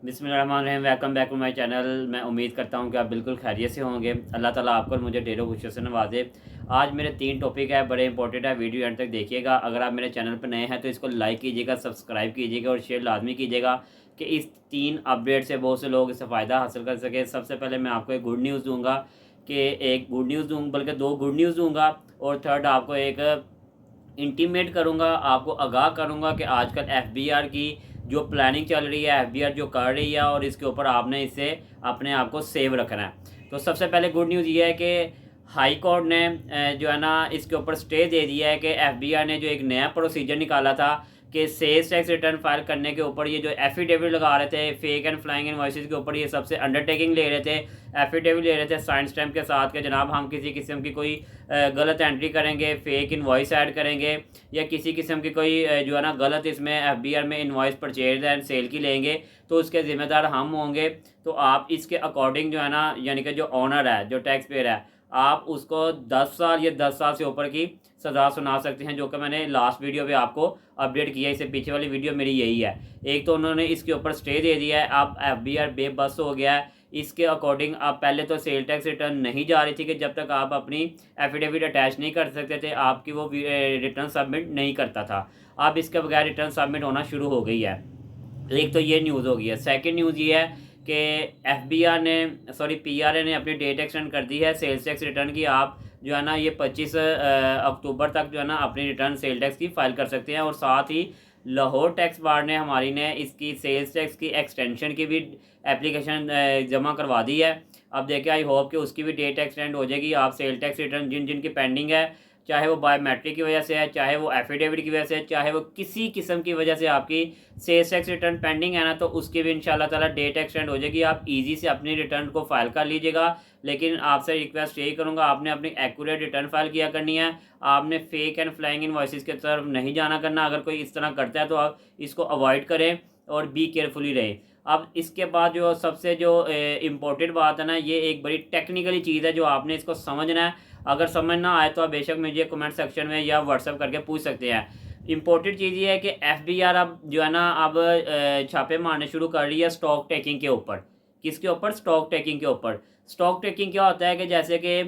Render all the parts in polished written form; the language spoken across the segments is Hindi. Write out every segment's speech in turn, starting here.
बिस्मिल्लाहिर्रहमानिर्रहीम। Welcome back to my channel. मैं उम्मीद करता हूँ कि आप बिल्कुल खैरियत से होंगे। अल्लाह ताला आपको और मुझे ढेरों खुशियों से नवाजे। आज मेरे 3 टॉपिक है, बड़े इंपॉर्टेंट है, वीडियो एंड तक देखिएगा। अगर आप मेरे चैनल पर नए हैं तो इसको लाइक कीजिएगा, सब्सक्राइब कीजिएगा और शेयर लाजमी कीजिएगा कि इस 3 अपडेट से बहुत से लोग इससे फ़ायदा हासिल कर सकें। सबसे पहले मैं आपको एक गुड न्यूज़ दूँगा कि एक गुड न्यूज़ दूँ बल्कि 2 गुड न्यूज़ दूँगा, और थर्ड आपको एक इंटीमेट करूँगा, आपको आगाह करूँगा कि आजकल एफबीआर की जो प्लानिंग चल रही है, एफबीआर जो कर रही है, और इसके ऊपर आपने इससे अपने आप को सेव रखना है। तो सबसे पहले गुड न्यूज़ ये है कि हाई कोर्ट ने जो है ना इसके ऊपर स्टे दे दिया है कि एफबीआर ने जो एक नया प्रोसीजर निकाला था कि सेल्स टैक्स रिटर्न फाइल करने के ऊपर ये जो एफिडेविट लगा रहे थे फेक एंड फ्लाइंग इनवॉइसेस के ऊपर, ये सबसे अंडरटेकिंग ले रहे थे, एफिडेविट ले रहे थे साइन स्टैम्प के साथ के जनाब हम किसी किस्म की कोई गलत एंट्री करेंगे, फेक इनवॉइस ऐड करेंगे, या किसी किस्म की कोई जो है ना गलत इसमें एफबीआर में इनवॉइस परचेज एंड सेल की लेंगे तो उसके ज़िम्मेदार हम होंगे। तो आप इसके अकॉर्डिंग जो है ना, यानी कि जो ऑनर है, जो टैक्स पेयर है, आप उसको 10 साल या 10 साल से ऊपर की सज़ा सुना सकते हैं, जो कि मैंने लास्ट वीडियो पे आपको अपडेट किया है। इससे पीछे वाली वीडियो मेरी यही है। एक तो उन्होंने इसके ऊपर स्टे दे दिया है, अब एफबीआर बेबस हो गया है। इसके अकॉर्डिंग आप पहले तो सेल टैक्स रिटर्न नहीं जा रही थी कि जब तक आप अपनी एफिडेविट अटैच नहीं कर सकते थे आपकी वो रिटर्न सबमिट नहीं करता था। अब इसके बगैर रिटर्न सबमिट होना शुरू हो गई है। एक तो ये न्यूज़ हो गई है। सेकंड न्यूज़ ये है कि एफबीआर ने पीआरए ने अपनी डेट एक्सटेंड कर दी है सेल्स टैक्स रिटर्न की। आप जो है ना ये 25 अक्टूबर तक जो है ना अपनी रिटर्न सेल टैक्स की फाइल कर सकते हैं। और साथ ही लाहौर टैक्स बार ने हमारी ने इसकी सेल्स टैक्स की एक्सटेंशन की भी एप्लीकेशन जमा करवा दी है। अब देखिए, आई होप कि उसकी भी डेट एक्सटेंड हो जाएगी। आप सेल टैक्स रिटर्न जिन जिन की पेंडिंग है, चाहे वो बायोमेट्रिक की वजह से है, चाहे वो एफिडेविट की वजह से है, चाहे वो किसी किस्म की वजह से आपकी सेल्स टैक्स रिटर्न पेंडिंग है ना, तो उसकी भी इंशाल्लाह ताला डेट एक्सटेंड हो जाएगी। आप इजी से अपनी रिटर्न को फाइल कर लीजिएगा। लेकिन आपसे रिक्वेस्ट यही करूँगा, आपने अपनी एक्यूरेट रिटर्न फाइल किया करनी है। आपने फेक एंड फ्लाइंग इनवॉइसेस की तरफ नहीं जाना करना। अगर कोई इस तरह करता है तो आप इसको अवॉइड करें और बी केयरफुली रहें। अब इसके बाद जो सबसे जो इम्पोर्टेंट बात है ना, ये एक बड़ी टेक्निकली चीज़ है जो आपने इसको समझना है। अगर समझ ना आए तो आप बेशक मुझे कमेंट सेक्शन में या व्हाट्सएप करके पूछ सकते हैं। इम्पोर्टेंट चीज़ ये है कि एफबीआर अब जो है ना अब छापे मारने शुरू कर रही है स्टॉक टेकिंग के ऊपर। किसके ऊपर? स्टॉक टेकिंग के ऊपर। स्टॉक टेकिंग क्या होता है कि जैसे कि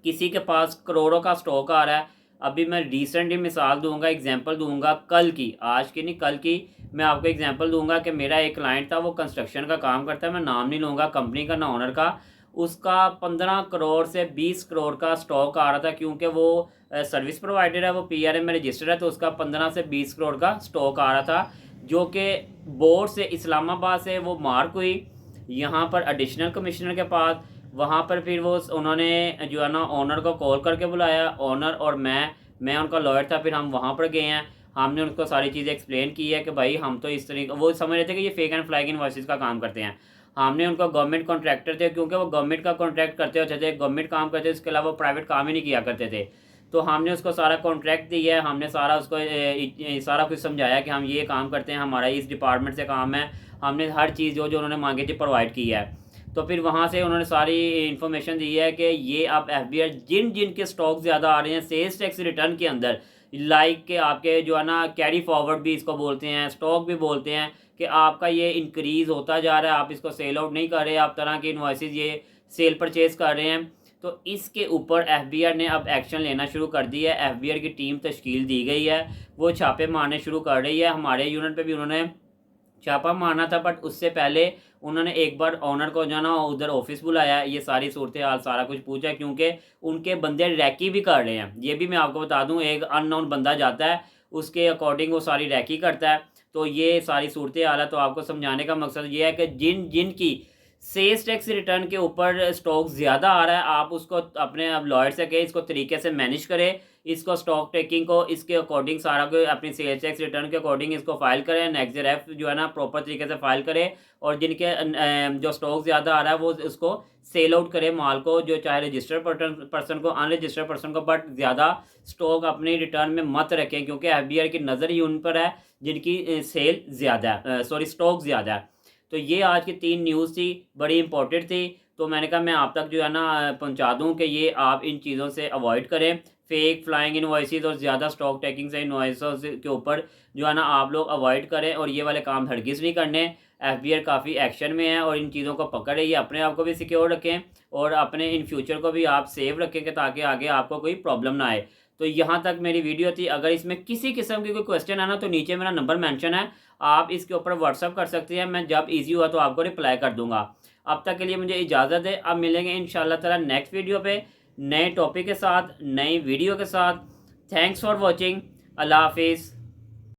किसी के पास करोड़ों का स्टॉक आ रहा है। अभी मैं रिसेंटली मिसाल दूंगा, एग्जांपल दूंगा कल की, आज की नहीं कल की। मैं आपको एग्जांपल दूंगा कि मेरा एक क्लाइंट था, वो कंस्ट्रक्शन का काम करता है, मैं नाम नहीं लूँगा कंपनी का ना ओनर का। उसका 15 करोड़ से 20 करोड़ का स्टॉक आ रहा था, क्योंकि वो सर्विस प्रोवाइडर है, वो पीआरए में रजिस्टर्ड है, तो उसका 15 से 20 करोड़ का स्टॉक आ रहा था, जो कि बोर्ड से इस्लामाबाद से वो मार्क हुई यहाँ पर एडिशनल कमिश्नर के पास। वहाँ पर फिर वो उन्होंने जो है ना ओनर को कॉल करके बुलाया, ओनर और मैं उनका लॉयर था। फिर हम वहाँ पर गए हैं, हमने उनको सारी चीज़ें एक्सप्लेन की है कि भाई हम तो इस तरीके, वो समझ रहे थे कि ये फेक एंड फ्लैग इनवॉइसेस का काम करते हैं। हमने उनको गवर्नमेंट कॉन्ट्रैक्टर थे, क्योंकि वो गवर्नमेंट का कॉन्ट्रैक्ट करते होते थे, गवर्नमेंट काम करते थे, इसके अलावा वो प्राइवेट काम ही नहीं किया करते थे। तो हमने उसको सारा कॉन्ट्रैक्ट दिया है, हमने सारा उसको सारा कुछ समझाया कि हम ये काम करते हैं, हमारा इस डिपार्टमेंट से काम है। हमने हर चीज़ जो जो उन्होंने मांगी थी प्रोवाइड की है। तो फिर वहाँ से उन्होंने सारी इन्फॉर्मेशन दी है कि ये आप एफबीआर जिन जिन के स्टॉक ज़्यादा आ रहे हैं सेल्स टैक्स रिटर्न के अंदर, लाइक के आपके जो है ना कैरी फॉरवर्ड भी इसको बोलते हैं, स्टॉक भी बोलते हैं, कि आपका ये इंक्रीज़ होता जा रहा है, आप इसको सेल आउट नहीं कर रहे, आप तरह के इन्वॉइसेस ये सेल परचेज़ कर रहे हैं। तो इसके ऊपर एफबीआर ने अब एक्शन लेना शुरू कर दिया है। एफबीआर की टीम तश्कील दी गई है, वो छापे मारने शुरू कर रही है। हमारे यूनिट पे भी उन्होंने छापा मारना था, बट उससे पहले उन्होंने एक बार ऑनर को जो ना उधर ऑफिस बुलाया, ये सारी सूरत हाल सारा कुछ पूछा, क्योंकि उनके बंदे रैकी भी कर रहे हैं। ये भी मैं आपको बता दूं, एक अननोन बंदा जाता है, उसके अकॉर्डिंग वो सारी रैकी करता है। तो ये सारी सूरत हाल है। तो आपको समझाने का मकसद ये है कि जिन जिन की सेल्स टैक्स रिटर्न के ऊपर स्टॉक ज़्यादा आ रहा है, आप उसको अपने अब लॉयर से कहें इसको तरीके से मैनेज करें, इसको स्टॉक टेकिंग को इसके अकॉर्डिंग सारा को अपनी सेल्स टैक्स रिटर्न के अकॉर्डिंग इसको फाइल करें, नेक्स्ट रेफ जो है ना प्रॉपर तरीके से फाइल करें। और जिनके जो स्टॉक ज़्यादा आ रहा है वो उसको सेल आउट करें माल को, जो चाहे रजिस्टर्ड पर्सन को, अनरजिस्टर्ड पर्सन को, बट ज़्यादा स्टॉक अपनी रिटर्न में मत रखें, क्योंकि एफबीआर की नज़र ही उन पर है जिनकी सेल ज़्यादा है, स्टॉक ज़्यादा है। तो ये आज की 3 न्यूज़ थी, बड़ी इंपॉर्टेंट थी। तो मैंने कहा मैं आप तक जो है ना पहुंचा दूं कि ये आप इन चीज़ों से अवॉइड करें, फेक फ्लाइंग इनवॉइसेस और ज़्यादा स्टॉक टेकिंग से इनवॉइसेस के ऊपर जो है ना आप लोग अवॉइड करें, और ये वाले काम हरगिज़ नहीं करने। FBI काफ़ी एक्शन में है और इन चीज़ों को पकड़ रही है। अपने आप को भी सिक्योर रखें और अपने इन फ्यूचर को भी आप सेव रखें कि ताकि आगे आपको कोई प्रॉब्लम ना आए। तो यहाँ तक मेरी वीडियो थी। अगर इसमें किसी किस्म की कोई क्वेश्चन है ना, तो नीचे मेरा नंबर मेंशन है, आप इसके ऊपर व्हाट्सअप कर सकते हैं। मैं जब ईज़ी हुआ तो आपको रिप्लाई कर दूँगा। अब तक के लिए मुझे इजाज़त है। अब मिलेंगे इंशाअल्लाह ताला नेक्स्ट वीडियो पे, नए टॉपिक के साथ, नई वीडियो के साथ। Thanks for watching. अल्लाह हाफ़िज़।